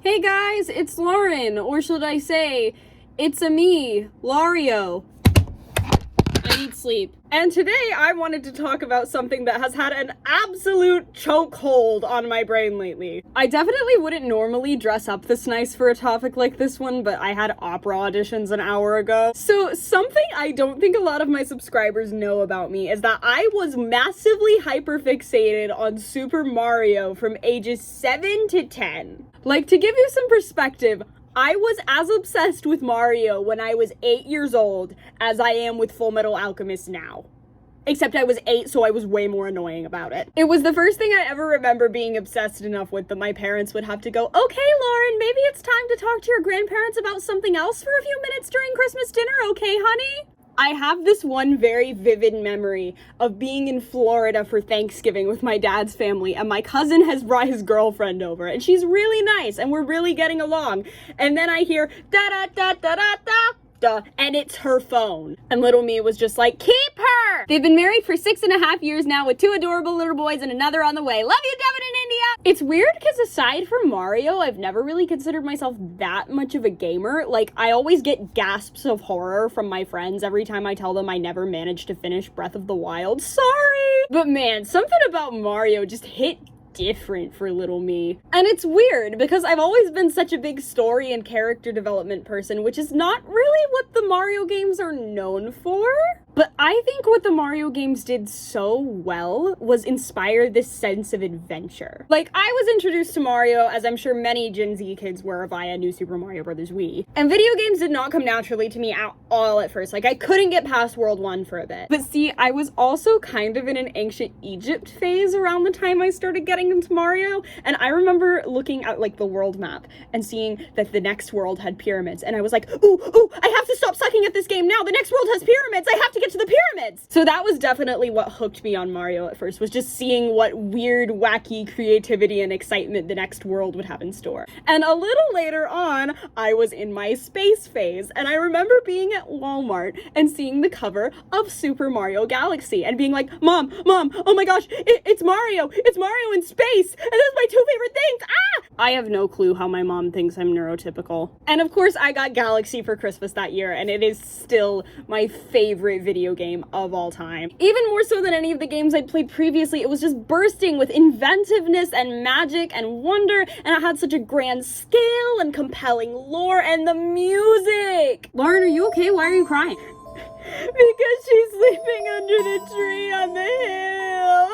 Hey guys, it's Lauren, or should I say, it's a me, Lario. I need sleep. And today I wanted to talk about something that has had an absolute chokehold on my brain lately. I definitely wouldn't normally dress up this nice for a topic like this one, but I had opera auditions an hour ago. So something I don't think a lot of my subscribers know about me is that I was massively hyperfixated on Super Mario from ages 7 to 10. Like, to give you some perspective, I was as obsessed with Mario when I was 8 years old as I am with Full Metal Alchemist now. Except I was 8, so I was way more annoying about it. It was the first thing I ever remember being obsessed enough with that my parents would have to go, okay, Lauren, maybe it's time to talk to your grandparents about something else for a few minutes during Christmas dinner, okay, honey? I have this one very vivid memory of being in Florida for Thanksgiving with my dad's family, and my cousin has brought his girlfriend over, and she's really nice, and we're really getting along. And then I hear da-da-da-da-da-da, and it's her phone. And little me was just like, keep her! They've been married for 6.5 years now with 2 adorable little boys and another on the way. Love you, Devin and India! It's weird because aside from Mario, I've never really considered myself that much of a gamer. Like, I always get gasps of horror from my friends every time I tell them I never managed to finish Breath of the Wild. Sorry! But man, something about Mario just hit different for little me. And it's weird because I've always been such a big story and character development person, which is not really what the Mario games are known for. But I think what the Mario games did so well was inspire this sense of adventure. Like, I was introduced to Mario, as I'm sure many Gen Z kids were, via New Super Mario Bros. Wii. And video games did not come naturally to me at all at first. Like, I couldn't get past World 1 for a bit. But see, I was also kind of in an ancient Egypt phase around the time I started getting into Mario. And I remember looking at, like, the world map and seeing that the next world had pyramids. And I was like, ooh, I have to stop sucking at this game now. The next world has pyramids. I have to get to the pyramids. So that was definitely what hooked me on Mario at first, was just seeing what weird, wacky creativity and excitement the next world would have in store. And a little later on, I was in my space phase, and I remember being at Walmart and seeing the cover of Super Mario Galaxy and being like, Mom, oh my gosh, it's Mario in space, and that's my 2 favorite things, ah! I have no clue how my mom thinks I'm neurotypical. And of course, I got Galaxy for Christmas that year, and it is still my favorite video game of all time. Even more so than any of the games I'd played previously, it was just bursting with inventiveness and magic and wonder, and it had such a grand scale and compelling lore, and the music! Lauren, are you okay? Why are you crying? Because she's sleeping under the tree on the hill.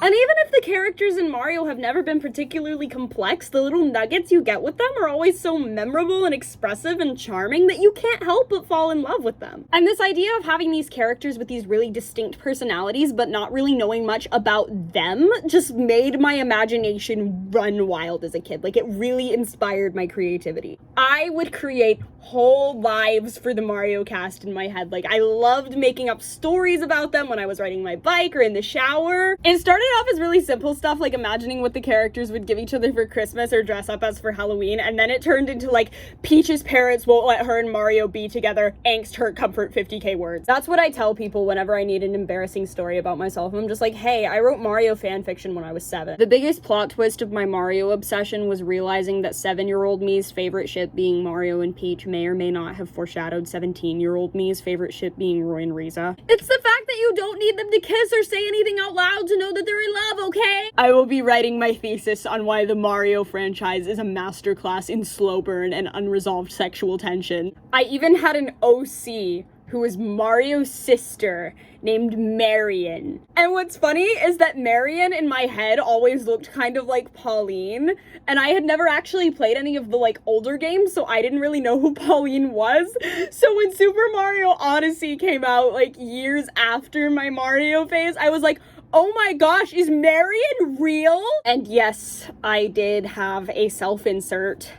And even if the characters in Mario have never been particularly complex, the little nuggets you get with them are always so memorable and expressive and charming that you can't help but fall in love with them. And this idea of having these characters with these really distinct personalities but not really knowing much about them just made my imagination run wild as a kid. Like, it really inspired my creativity. I would create whole lives for the Mario cast in my head. Like, I loved making up stories about them when I was riding my bike or in the shower. It started off as really simple stuff, like imagining what the characters would give each other for Christmas or dress up as for Halloween, and then it turned into like, Peach's parents won't let her and Mario be together, angst, hurt, comfort, 50k words. That's what I tell people whenever I need an embarrassing story about myself. I'm just like, hey, I wrote Mario fanfiction when I was 7. The biggest plot twist of my Mario obsession was realizing that 7-year-old me's favorite ship being Mario and Peach may or may not have foreshadowed 17-year-old me's favorite ship being Roy and Riza. It's the fact that you don't need them to kiss or say anything out loud to know that they're in love, okay? I will be writing my thesis on why the Mario franchise is a masterclass in slow burn and unresolved sexual tension. I even had an OC who was Mario's sister named Marion. And what's funny is that Marion in my head always looked kind of like Pauline, and I had never actually played any of the like older games, so I didn't really know who Pauline was. So when Super Mario Odyssey came out like years after my Mario phase, I was like, oh my gosh, is Marion real? And yes, I did have a self-insert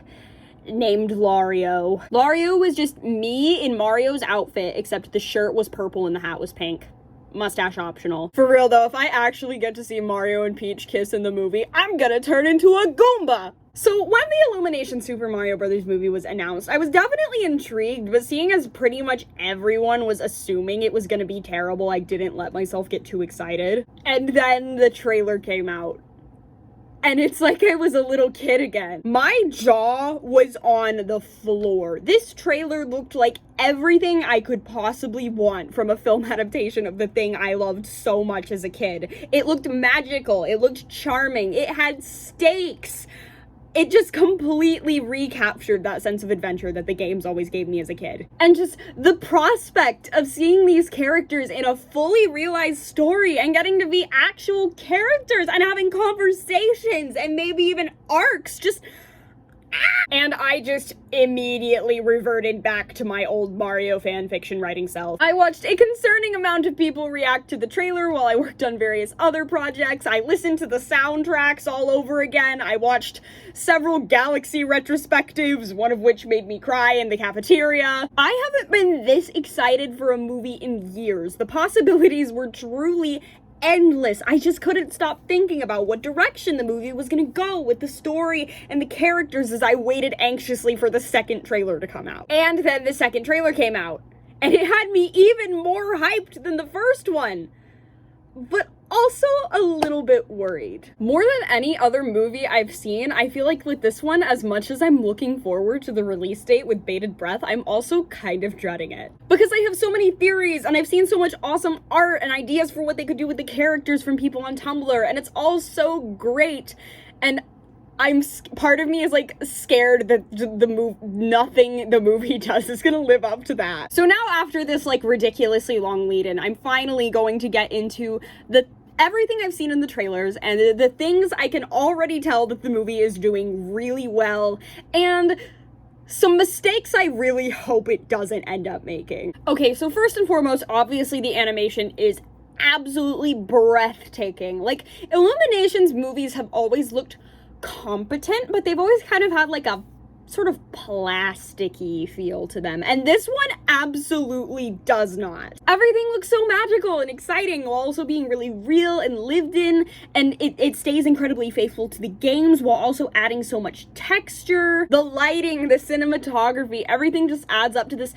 named Lario. Lario was just me in Mario's outfit, except the shirt was purple and the hat was pink. Mustache optional. For real though, if I actually get to see Mario and Peach kiss in the movie, I'm gonna turn into a Goomba! So when the Illumination Super Mario Bros. Movie was announced, I was definitely intrigued, but seeing as pretty much everyone was assuming it was gonna be terrible, I didn't let myself get too excited. And then the trailer came out. and it's like I was a little kid again. My jaw was on the floor. This trailer looked like everything I could possibly want from a film adaptation of the thing I loved so much as a kid. It looked magical, it looked charming, it had stakes. It just completely recaptured that sense of adventure that the games always gave me as a kid. And just the prospect of seeing these characters in a fully realized story and getting to be actual characters and having conversations and maybe even arcs, just... And I just immediately reverted back to my old Mario fanfiction writing self. I watched a concerning amount of people react to the trailer while I worked on various other projects. I listened to the soundtracks all over again. I watched several Galaxy retrospectives, one of which made me cry in the cafeteria. I haven't been this excited for a movie in years. The possibilities were truly endless. I just couldn't stop thinking about what direction the movie was gonna go with the story and the characters as I waited anxiously for the second trailer to come out. And then the second trailer came out, and it had me even more hyped than the first one, but also a little bit worried. More than any other movie I've seen, I feel like with this one, as much as I'm looking forward to the release date with bated breath, I'm also kind of dreading it. Because I have so many theories, and I've seen so much awesome art and ideas for what they could do with the characters from people on Tumblr, and it's all so great, and part of me is like scared that nothing the movie does is gonna live up to that. So now after this like ridiculously long lead-in, I'm finally going to get into everything I've seen in the trailers and the things I can already tell that the movie is doing really well, and some mistakes I really hope it doesn't end up making. Okay, so first and foremost, obviously the animation is absolutely breathtaking. Like, Illumination's movies have always looked competent, but they've always kind of had like a sort of plasticky feel to them, and this one absolutely does not. Everything looks so magical and exciting while also being really real and lived in, and it stays incredibly faithful to the games while also adding so much texture. The lighting, the cinematography, everything just adds up to this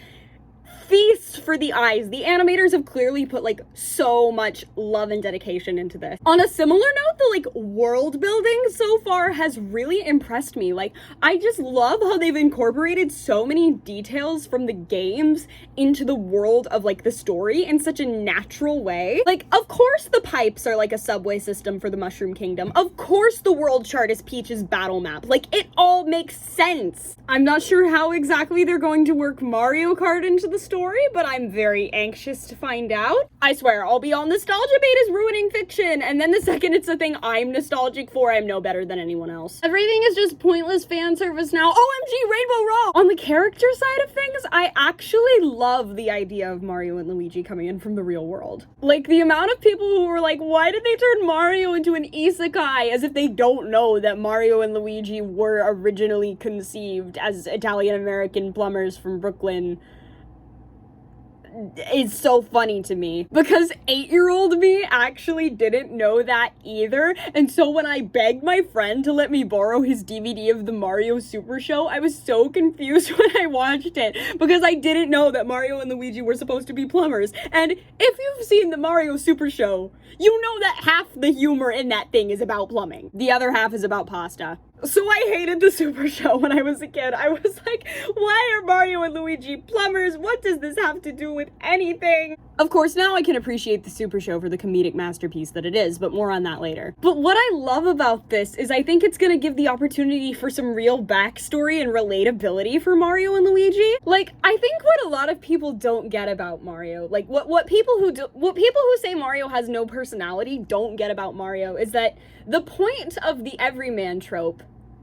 feast for the eyes. The animators have clearly put like so much love and dedication into this. On a similar note, the like world building so far has really impressed me. Like, I just love how they've incorporated so many details from the games into the world of like the story in such a natural way. Like, of course the pipes are like a subway system for the Mushroom Kingdom. Of course the world chart is Peach's battle map. Like, it all makes sense. I'm not sure how exactly they're going to work Mario Kart into the story, but I'm very anxious to find out. I swear, I'll be all nostalgia bait is ruining fiction, and then the second it's a thing I'm nostalgic for, I'm no better than anyone else. Everything is just pointless fan service now. OMG, Rainbow Row! On the character side of things, I actually love the idea of Mario and Luigi coming in from the real world. Like, the amount of people who were like, why did they turn Mario into an isekai? As if they don't know that Mario and Luigi were originally conceived as Italian-American plumbers from Brooklyn. It's so funny to me because 8-year-old me actually didn't know that either, and so when I begged my friend to let me borrow his DVD of the Mario Super Show, I was so confused when I watched it because I didn't know that Mario and Luigi were supposed to be plumbers. And if you've seen the Mario Super Show, you know that half the humor in that thing is about plumbing. The other half is about pasta. So I hated the Super Show when I was a kid. I was like, why are Mario and Luigi plumbers? What does this have to do with anything? Of course, now I can appreciate the Super Show for the comedic masterpiece that it is, but more on that later. But what I love about this is I think it's gonna give the opportunity for some real backstory and relatability for Mario and Luigi. Like, I think what a lot of people don't get about Mario, like what people who say Mario has no personality don't get about Mario is that the point of the everyman trope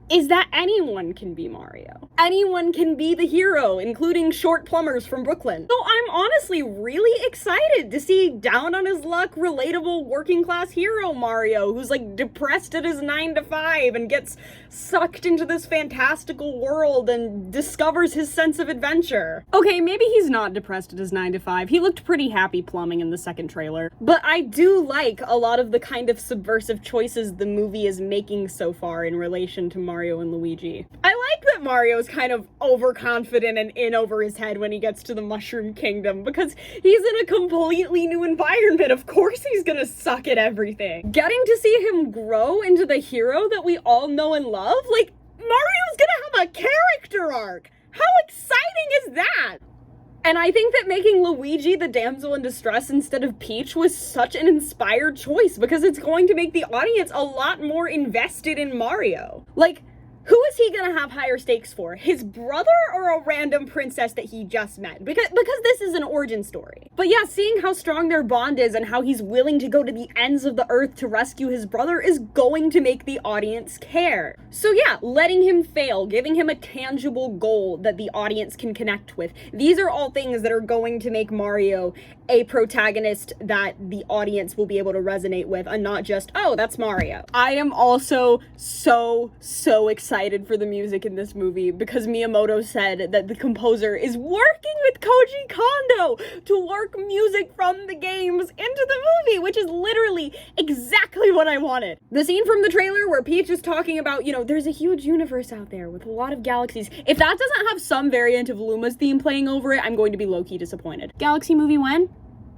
is that anyone can be Mario. Anyone can be the hero, including short plumbers from Brooklyn. So I'm honestly really excited to see down on his luck, relatable working class hero Mario, who's like depressed at his 9-to-5 and gets sucked into this fantastical world and discovers his sense of adventure. Okay, maybe he's not depressed at his 9-to-5. He looked pretty happy plumbing in the second trailer. But I do like a lot of the kind of subversive choices the movie is making so far in relation to Mario Mario and Luigi. I like that Mario's kind of overconfident and in over his head when he gets to the Mushroom Kingdom, because he's in a completely new environment. Of course he's gonna suck at everything. Getting to see him grow into the hero that we all know and love, like, Mario's gonna have a character arc! How exciting is that? And I think that making Luigi the damsel in distress instead of Peach was such an inspired choice, because it's going to make the audience a lot more invested in Mario. Like, who is he gonna have higher stakes for? His brother or a random princess that he just met? Because this is an origin story. But yeah, seeing how strong their bond is and how he's willing to go to the ends of the earth to rescue his brother is going to make the audience care. So yeah, letting him fail, giving him a tangible goal that the audience can connect with. These are all things that are going to make Mario a protagonist that the audience will be able to resonate with, and not just, oh, that's Mario. I am also so excited for the music in this movie, because Miyamoto said that the composer is working with Koji Kondo to work music from the games into the movie, which is literally exactly what I wanted. The scene from the trailer where Peach is talking about, you know, there's a huge universe out there with a lot of galaxies. If that doesn't have some variant of Luma's theme playing over it, I'm going to be low-key disappointed. Galaxy movie when?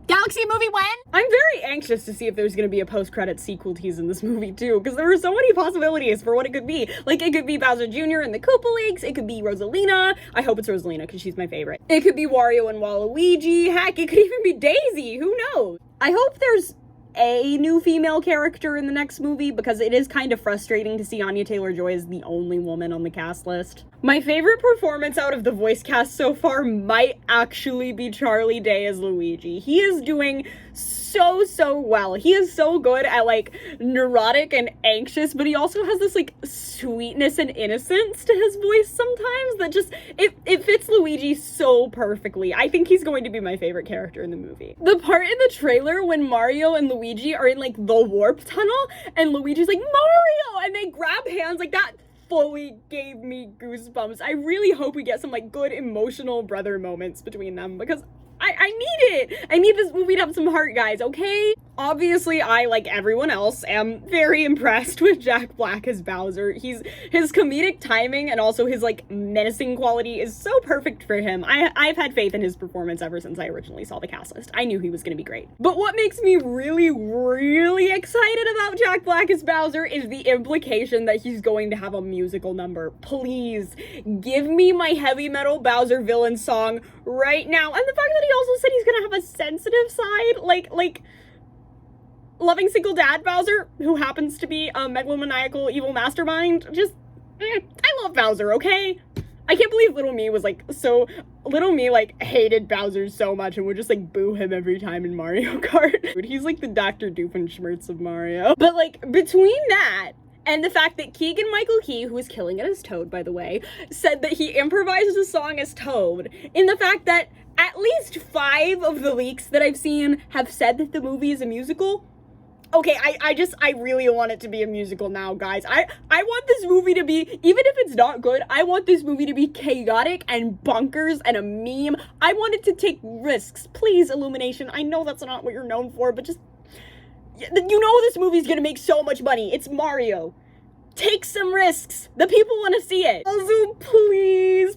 Galaxy movie when? I'm very anxious to see if there's gonna be a post-credit sequel tease in this movie too, because there are so many possibilities for what it could be. Like, it could be Bowser Jr. and the Koopa Leagues, it could be Rosalina. I hope it's Rosalina, because she's my favorite. It could be Wario and Waluigi, heck, it could even be Daisy, who knows? I hope there's a new female character in the next movie, because it is kind of frustrating to see Anya Taylor-Joy as the only woman on the cast list. My favorite performance out of the voice cast so far might actually be Charlie Day as Luigi. He is doing so well. He is so good at, like, neurotic and anxious, but he also has this, like, sweetness and innocence to his voice sometimes that just, it fits Luigi so perfectly. I think he's going to be my favorite character in the movie. The part in the trailer when Mario and Luigi are in, like, the warp tunnel, and Luigi's like, Mario! And they grab hands, like, that fully gave me goosebumps. I really hope we get some, like, good emotional brother moments between them, because I need it! I need this movie to have some heart, guys, okay? Obviously, I, like everyone else, am very impressed with Jack Black as Bowser. His comedic timing and also his, like, menacing quality is so perfect for him. I've had faith in his performance ever since I originally saw the cast list. I knew he was gonna be great. But what makes me really excited about Jack Black as Bowser is the implication that he's going to have a musical number. Please, give me my heavy metal Bowser villain song right now. And the fact that he also said he's gonna have a sensitive side, like loving single dad Bowser, who happens to be a megalomaniacal evil mastermind. Just, I love Bowser, okay? I can't believe Little Me was, like, Little Me, like, hated Bowser so much and would just, like, boo him every time in Mario Kart. Dude, he's, like, the Dr. Doofenshmirtz of Mario. But, like, between that and the fact that Keegan-Michael Key, who is killing it as Toad, by the way, said that he improvised a song as Toad, in the fact that at least 5 of the leaks that I've seen have said that the movie is a musical. Okay, I really want it to be a musical now, guys. I want this movie to be, even if it's not good, I want this movie to be chaotic and bonkers and a meme. I want it to take risks. Please, Illumination, I know that's not what you're known for, but just, you know this movie's gonna make so much money. It's Mario. Take some risks. The people want to see it. Also, please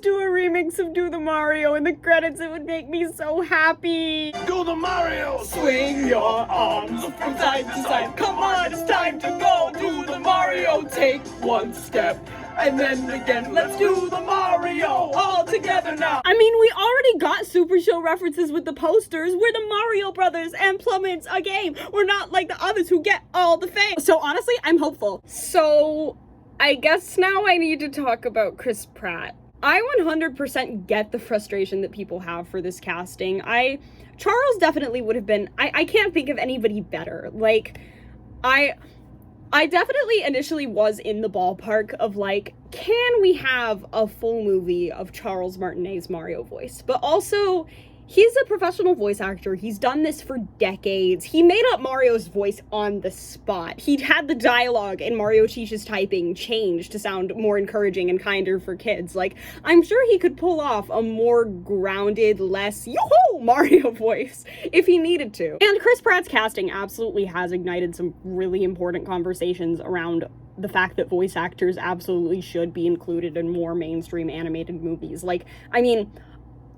do a remix of Do the Mario in the credits. It would make me so happy. Do the Mario! Swing your arms from side to side. Come on, it's time to go. Do the Mario. Take one step. And then again, let's do the Mario all together now. I mean, we already got Super Show references with the posters. We're the Mario Brothers and Plummet's a game. We're not like the others who get all the fame. So honestly, I'm hopeful. So I guess now I need to talk about Chris Pratt. I 100% get the frustration that people have for this casting. Charles definitely would have been, I can't think of anybody better. Like, I definitely initially was in the ballpark of, like, can we have a full movie of Charles Martinet's Mario voice? But also, he's a professional voice actor. He's done this for decades. He made up Mario's voice on the spot. He'd had the dialogue in Mario Cheech's typing changed to sound more encouraging and kinder for kids. Like, I'm sure he could pull off a more grounded, less yo-ho Mario voice if he needed to. And Chris Pratt's casting absolutely has ignited some really important conversations around the fact that voice actors absolutely should be included in more mainstream animated movies. Like, I mean,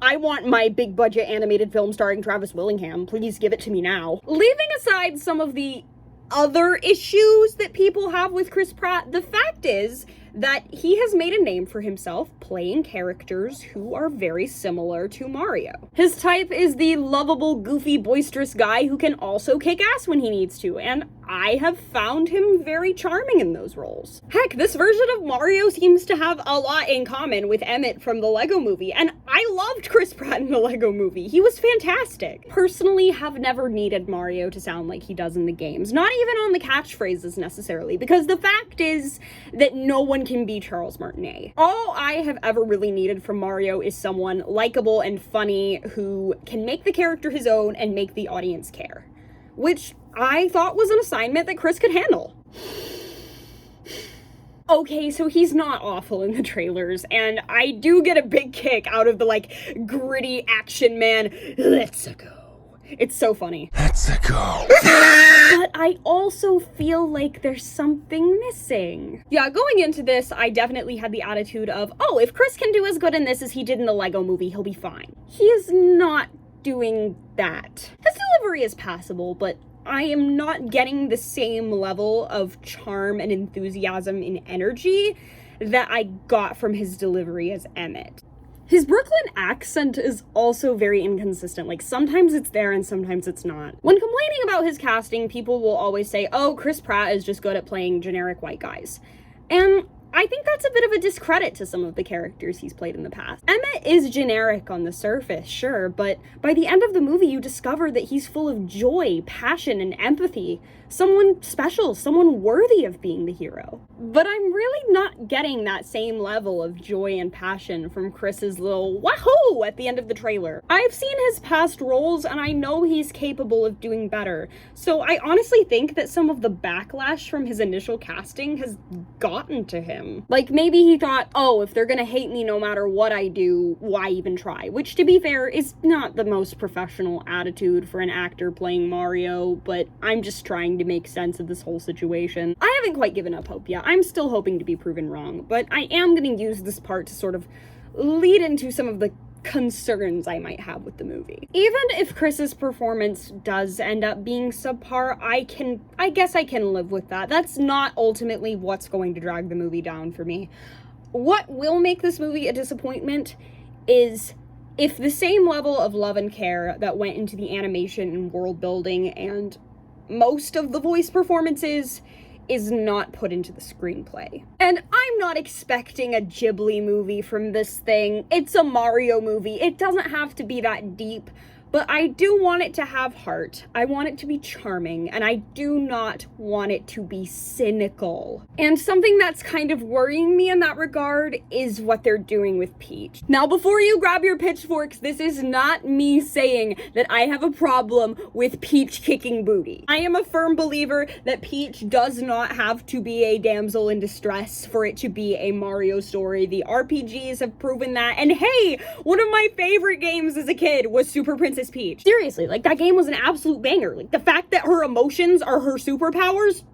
I want my big budget animated film starring Travis Willingham. Please give it to me now. Leaving aside some of the other issues that people have with Chris Pratt, the fact is that he has made a name for himself playing characters who are very similar to Mario. His type is the lovable, goofy, boisterous guy who can also kick ass when he needs to, and I have found him very charming in those roles. Heck, this version of Mario seems to have a lot in common with Emmett from the Lego Movie, and I loved Chris Pratt in the Lego Movie. He was fantastic. Personally, have never needed Mario to sound like he does in the games, not even on the catchphrases necessarily, because the fact is that no one can be Charles Martinet. All I have ever really needed from Mario is someone likable and funny who can make the character his own and make the audience care, which I thought was an assignment that Chris could handle. Okay, so he's not awful in the trailers, and I do get a big kick out of the, like, gritty action man, let's go. It's so funny. Let's go. But I also feel like there's something missing. Yeah, going into this, I definitely had the attitude of, oh, if Chris can do as good in this as he did in the Lego Movie, he'll be fine. He is not doing that. His delivery is passable, but I am not getting the same level of charm and enthusiasm and energy that I got from his delivery as Emmett. His Brooklyn accent is also very inconsistent. Like, sometimes it's there and sometimes it's not. When complaining about his casting, people will always say, oh, Chris Pratt is just good at playing generic white guys. And I think that's a bit of a discredit to some of the characters he's played in the past. Emmett is generic on the surface, sure, but by the end of the movie, you discover that he's full of joy, passion, and empathy. Someone special, someone worthy of being the hero. But I'm really not getting that same level of joy and passion from Chris's little wahoo at the end of the trailer. I've seen his past roles and I know he's capable of doing better. So I honestly think that some of the backlash from his initial casting has gotten to him. Like, maybe he thought, oh, if they're gonna hate me no matter what I do, why even try? Which, to be fair, is not the most professional attitude for an actor playing Mario, but I'm just trying to make sense of this whole situation. I haven't quite given up hope yet. I'm still hoping to be proven wrong, but I am gonna use this part to sort of lead into some of the concerns I might have with the movie. Even if Chris's performance does end up being subpar, I guess I can live with that. That's not ultimately what's going to drag the movie down for me. What will make this movie a disappointment is if the same level of love and care that went into the animation and world building and most of the voice performances is not put into the screenplay. And I'm not expecting a Ghibli movie from this thing. It's a Mario movie. It doesn't have to be that deep, but I do want it to have heart. I want it to be charming, and I do not want it to be cynical. And something that's kind of worrying me in that regard is what they're doing with Peach. Now, before you grab your pitchforks, this is not me saying that I have a problem with Peach kicking booty. I am a firm believer that Peach does not have to be a damsel in distress for it to be a Mario story. The RPGs have proven that, and hey, one of my favorite games as a kid was Super Princess Peach. Seriously, like, that game was an absolute banger. Like, the fact that her emotions are her superpowers,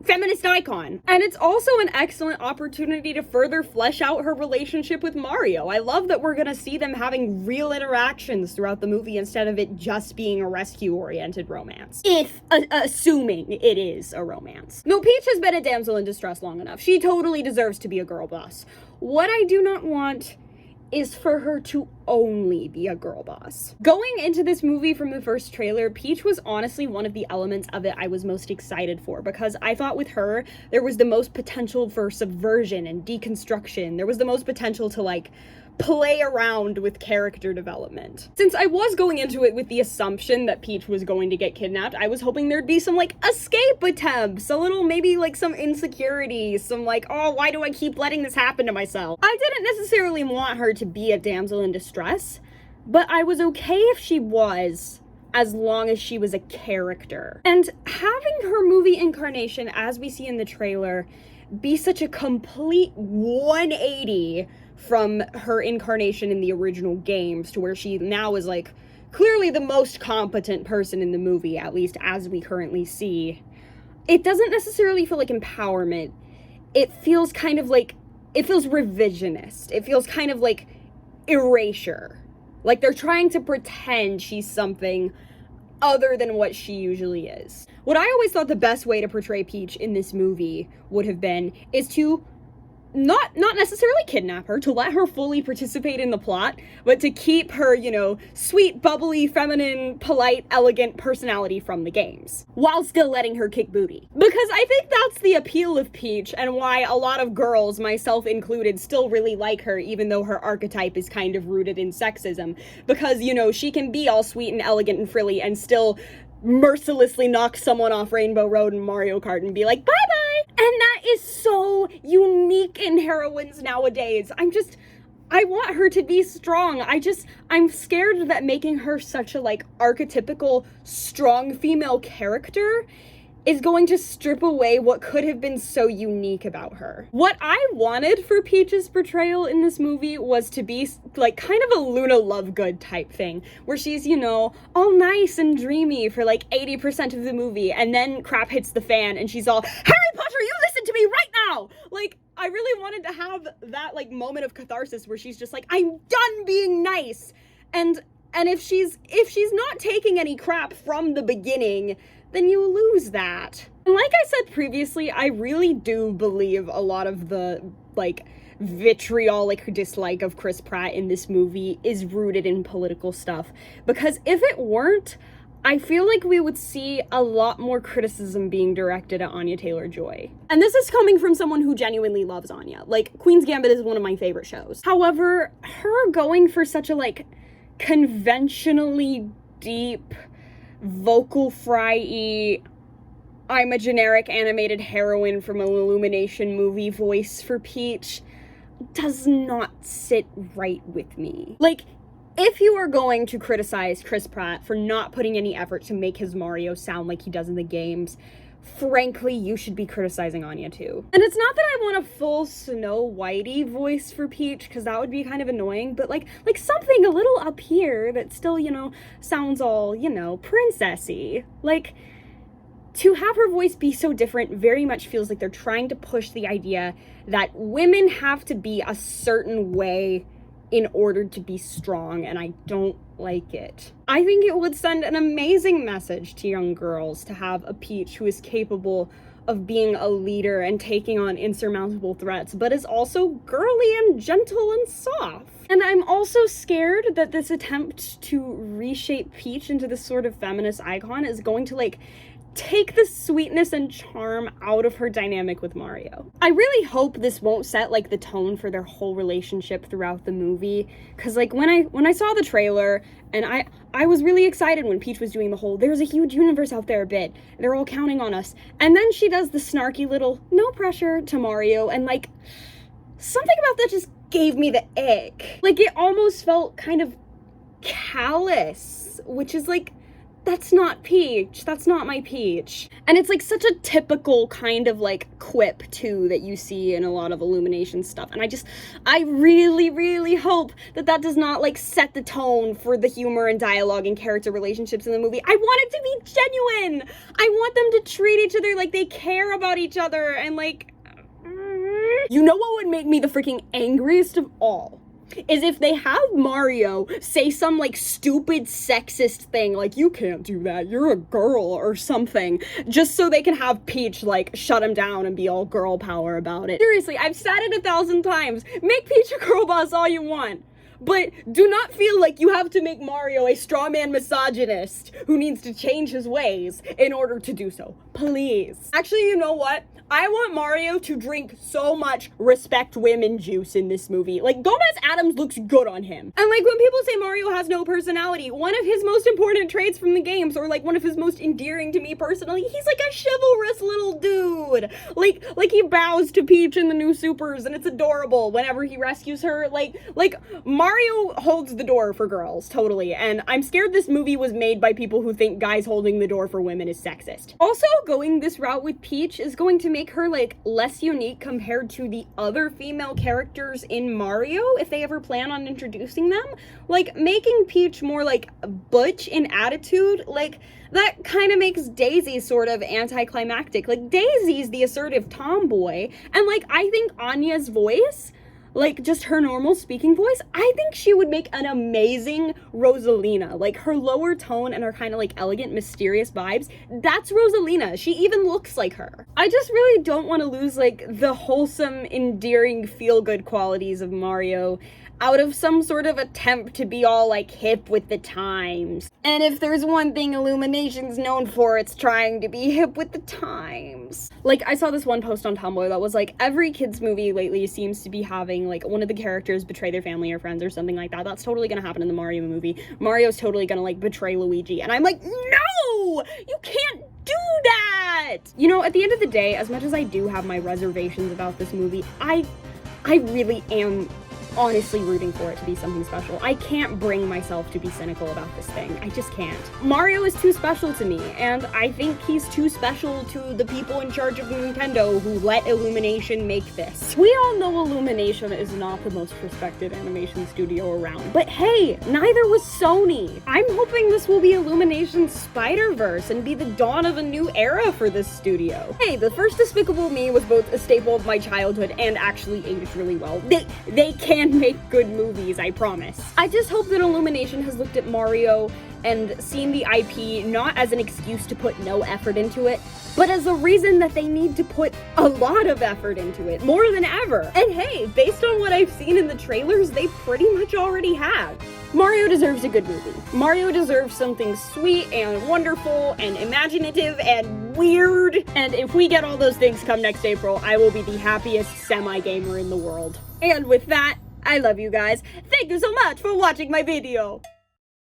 feminist icon. And it's also an excellent opportunity to further flesh out her relationship with Mario. I love that we're gonna see them having real interactions throughout the movie instead of it just being a rescue-oriented romance. If, assuming it is a romance. No, Peach has been a damsel in distress long enough. She totally deserves to be a girl boss. What I do not want is for her to only be a girl boss. Going into this movie from the first trailer, Peach was honestly one of the elements of it I was most excited for, because I thought with her, there was the most potential for subversion and deconstruction. There was the most potential to, like, play around with character development. Since I was going into it with the assumption that Peach was going to get kidnapped, I was hoping there'd be some, like, escape attempts, a little, maybe, like, some insecurity, some, like, oh, why do I keep letting this happen to myself? I didn't necessarily want her to be a damsel in distress, but I was okay if she was, as long as she was a character. And having her movie incarnation, as we see in the trailer, be such a complete 180 from her incarnation in the original games to where she now is, like, clearly the most competent person in the movie, at least as we currently see. It doesn't necessarily feel like empowerment. it feels kind of like, it feels revisionist. It feels kind of like erasure. Like they're trying to pretend she's something other than what she usually is. What I always thought the best way to portray Peach in this movie would have been is to not necessarily kidnap her, to let her fully participate in the plot, but to keep her, you know, sweet, bubbly, feminine, polite, elegant personality from the games, while still letting her kick booty. Because I think that's the appeal of Peach, and why a lot of girls, myself included, still really like her, even though her archetype is kind of rooted in sexism. Because, you know, she can be all sweet and elegant and frilly and still mercilessly knock someone off Rainbow Road in Mario Kart and be like, bye-bye! And that is so unique in heroines nowadays. I want her to be strong. I'm scared that making her such a, like, archetypical, strong female character is going to strip away what could have been so unique about her. What I wanted for Peach's portrayal in this movie was to be, like, kind of a Luna Lovegood type thing, where she's, you know, all nice and dreamy for, like, 80% of the movie, and then crap hits the fan, and she's all, Harry Potter, you listen to me right now! Like, I really wanted to have that, like, moment of catharsis where she's just like, I'm done being nice! And if she's not taking any crap from the beginning, then you lose that. And like I said previously, I really do believe a lot of the, like, vitriolic dislike of Chris Pratt in this movie is rooted in political stuff. Because if it weren't, I feel like we would see a lot more criticism being directed at Anya Taylor-Joy. And this is coming from someone who genuinely loves Anya. Like, Queen's Gambit is one of my favorite shows. However, her going for such a, like, conventionally deep, vocal fry-y, I'm a generic animated heroine from an Illumination movie voice for Peach does not sit right with me. Like, if you are going to criticize Chris Pratt for not putting any effort to make his Mario sound like he does in the games, frankly, you should be criticizing Anya too. And it's not that I want a full Snow Whitey voice for Peach, because that would be kind of annoying, but like something a little up here that still, you know, sounds all, you know, princessy. Like, to have her voice be so different very much feels like they're trying to push the idea that women have to be a certain way in order to be strong, and I don't like it. I think it would send an amazing message to young girls to have a Peach who is capable of being a leader and taking on insurmountable threats, but is also girly and gentle and soft. And I'm also scared that this attempt to reshape Peach into this sort of feminist icon is going to, like, take the sweetness and charm out of her dynamic with Mario. I really hope this won't set, like, the tone for their whole relationship throughout the movie, because, like, when I saw the trailer, and I was really excited when Peach was doing the whole, there's a huge universe out there bit, they're all counting on us, and then she does the snarky little, no pressure to Mario, and, like, something about that just gave me the ick. Like, it almost felt kind of callous, which is, like, that's not Peach. That's not my Peach. And it's, like, such a typical kind of, like, quip, too, that you see in a lot of Illumination stuff. And I really, really hope that that does not, like, set the tone for the humor and dialogue and character relationships in the movie. I want it to be genuine. I want them to treat each other like they care about each other and, like, you know what would make me the freaking angriest of all? Is if they have Mario say some, like, stupid sexist thing, like, you can't do that, you're a girl, or something, just so they can have Peach, like, shut him down and be all girl power about it. Seriously, I've said it 1,000 times, make Peach a girl boss all you want, but do not feel like you have to make Mario a strawman misogynist who needs to change his ways in order to do so. Please. Actually, you know what? I want Mario to drink so much respect women juice in this movie. Like, Gomez Adams looks good on him. And, like, when people say Mario has no personality, one of his most important traits from the games, or, like, one of his most endearing to me personally, he's, like, a chivalrous little dude. Like he bows to Peach in the new Supers, and it's adorable whenever he rescues her. Like, Mario Mario holds the door for girls, totally, and I'm scared this movie was made by people who think guys holding the door for women is sexist. Also, going this route with Peach is going to make her, like, less unique compared to the other female characters in Mario, if they ever plan on introducing them. Like, making Peach more, like, butch in attitude, like, that kind of makes Daisy sort of anticlimactic. Like, Daisy's the assertive tomboy, and, like, I think Anya's voice, like, just her normal speaking voice, I think she would make an amazing Rosalina. Like, her lower tone and her kind of, like, elegant, mysterious vibes, that's Rosalina. She even looks like her. I just really don't want to lose, like, the wholesome, endearing, feel-good qualities of Mario out of some sort of attempt to be all, like, hip with the times. And if there's one thing Illumination's known for, it's trying to be hip with the times. Like, I saw this one post on Tumblr that was like, every kids movie lately seems to be having, like, one of the characters betray their family or friends or something like that. That's totally gonna happen in the Mario movie. Mario's totally gonna, like, betray Luigi. And I'm like, no! You can't do that! You know, at the end of the day, as much as I do have my reservations about this movie, I really am honestly rooting for it to be something special. I can't bring myself to be cynical about this thing. I just can't. Mario is too special to me, and I think he's too special to the people in charge of Nintendo who let Illumination make this. We all know Illumination is not the most respected animation studio around, but hey, neither was Sony. I'm hoping this will be Illumination's Spider-Verse and be the dawn of a new era for this studio. Hey, the first Despicable Me was both a staple of my childhood and actually aged really well. They can make good movies, I promise. I just hope that Illumination has looked at Mario and seen the IP not as an excuse to put no effort into it, but as a reason that they need to put a lot of effort into it, more than ever. And hey, based on what I've seen in the trailers, they pretty much already have. Mario deserves a good movie. Mario deserves something sweet and wonderful and imaginative and weird. And if we get all those things come next April, I will be the happiest semi-gamer in the world. And with that, I love you guys. Thank you so much for watching my video.